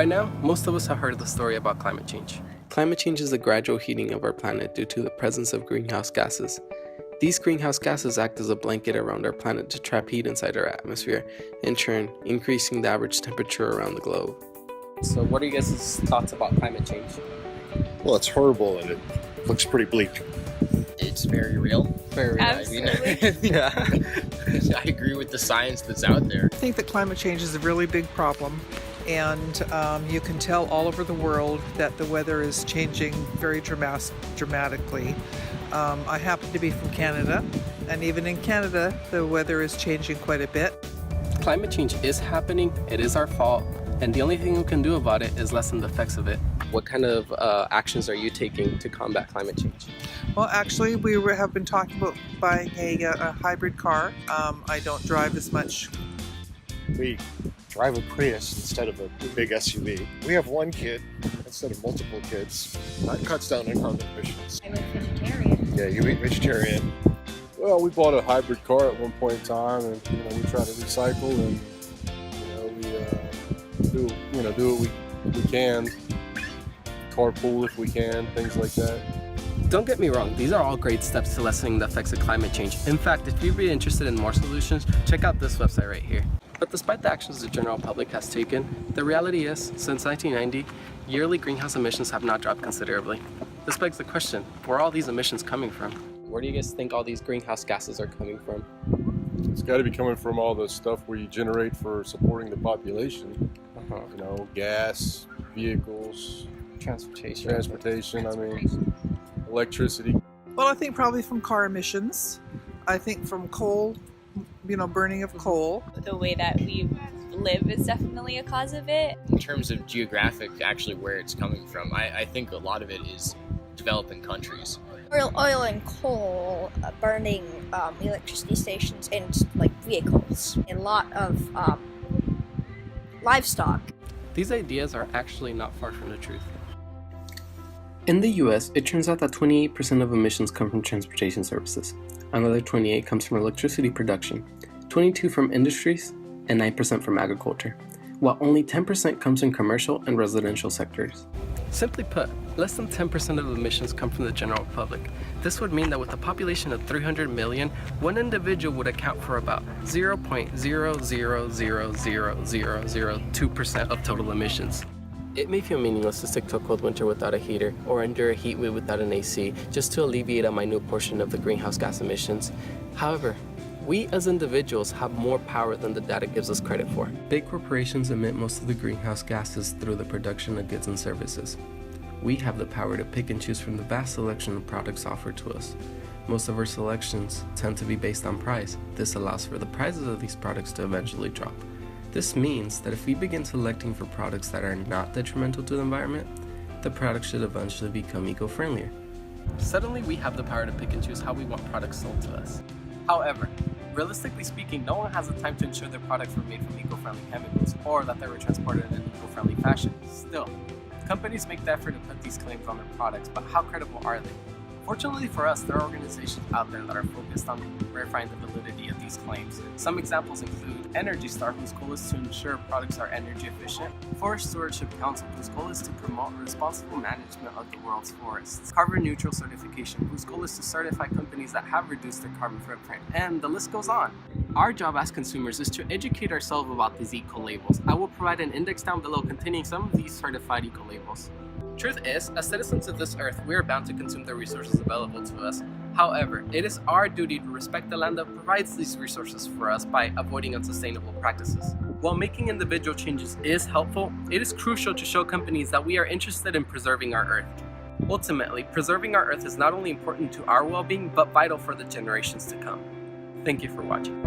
By now, most of us have heard the story about climate change. Climate change is the gradual heating of our planet due to the presence of greenhouse gases. These greenhouse gases act as a blanket around our planet to trap heat inside our atmosphere, in turn, increasing the average temperature around the globe. So what are you guys' thoughts about climate change? Well, it's horrible and it looks pretty bleak. It's very real. Very real. Absolutely. Yeah. I agree with the science that's out there. I think that climate change is a really big problem, and you can tell all over the world that the weather is changing very dramatically. I happen to be from Canada, and even in Canada, the weather is changing quite a bit. Climate change is happening, it is our fault, and the only thing we can do about it is lessen the effects of it. What kind of actions are you taking to combat climate change? Well, actually, we have been talking about buying a hybrid car. I don't drive as much. We drive a Prius instead of a big SUV. We have one kid instead of multiple kids. That cuts down on carbon emissions. I'm a vegetarian. Yeah, you eat vegetarian. Well, we bought a hybrid car at one point in time, and we try to recycle, and we do what we can, carpool if we can, things like that. Don't get me wrong, these are all great steps to lessening the effects of climate change. In fact, if you'd be interested in more solutions, check out this website right here. But despite the actions the general public has taken, the reality is, since 1990, yearly greenhouse emissions have not dropped considerably. This begs the question, where are all these emissions coming from? Where do you guys think all these greenhouse gases are coming from? It's got to be coming from all the stuff we generate for supporting the population. Gas, vehicles, transportation, electricity. Well, I think probably from car emissions. I think from coal, burning of coal. The way that we live is definitely a cause of it. In terms of geographic, actually where it's coming from, I think a lot of it is developing countries. Oil and coal, burning electricity stations and vehicles, and a lot of livestock. These ideas are actually not far from the truth. In the US, it turns out that 28% of emissions come from transportation services. Another 28% comes from electricity production, 22% from industries, and 9% from agriculture, while only 10% comes in commercial and residential sectors. Simply put, less than 10% of emissions come from the general public. This would mean that with a population of 300 million, one individual would account for about 0.0000002% of total emissions. It may feel meaningless to stick to a cold winter without a heater, or endure a heat wave without an AC, just to alleviate a minute portion of the greenhouse gas emissions. However, we as individuals have more power than the data gives us credit for. Big corporations emit most of the greenhouse gases through the production of goods and services. We have the power to pick and choose from the vast selection of products offered to us. Most of our selections tend to be based on price. This allows for the prices of these products to eventually drop. This means that if we begin selecting for products that are not detrimental to the environment, the product should eventually become eco-friendlier. Suddenly, we have the power to pick and choose how we want products sold to us. However, realistically speaking, no one has the time to ensure their products were made from eco-friendly chemicals or that they were transported in an eco-friendly fashion. Still, companies make the effort to put these claims on their products, but how credible are they? Fortunately for us, there are organizations out there that are focused on verifying the validity of these claims. Some examples include Energy Star, whose goal is to ensure products are energy efficient; Forest Stewardship Council, whose goal is to promote responsible management of the world's forests; Carbon Neutral Certification, whose goal is to certify companies that have reduced their carbon footprint, and the list goes on. Our job as consumers is to educate ourselves about these eco-labels. I will provide an index down below containing some of these certified eco-labels. Truth is, as citizens of this earth, we are bound to consume the resources available to us. However, it is our duty to respect the land that provides these resources for us by avoiding unsustainable practices. While making individual changes is helpful, it is crucial to show companies that we are interested in preserving our earth. Ultimately, preserving our earth is not only important to our well-being, but vital for the generations to come. Thank you for watching.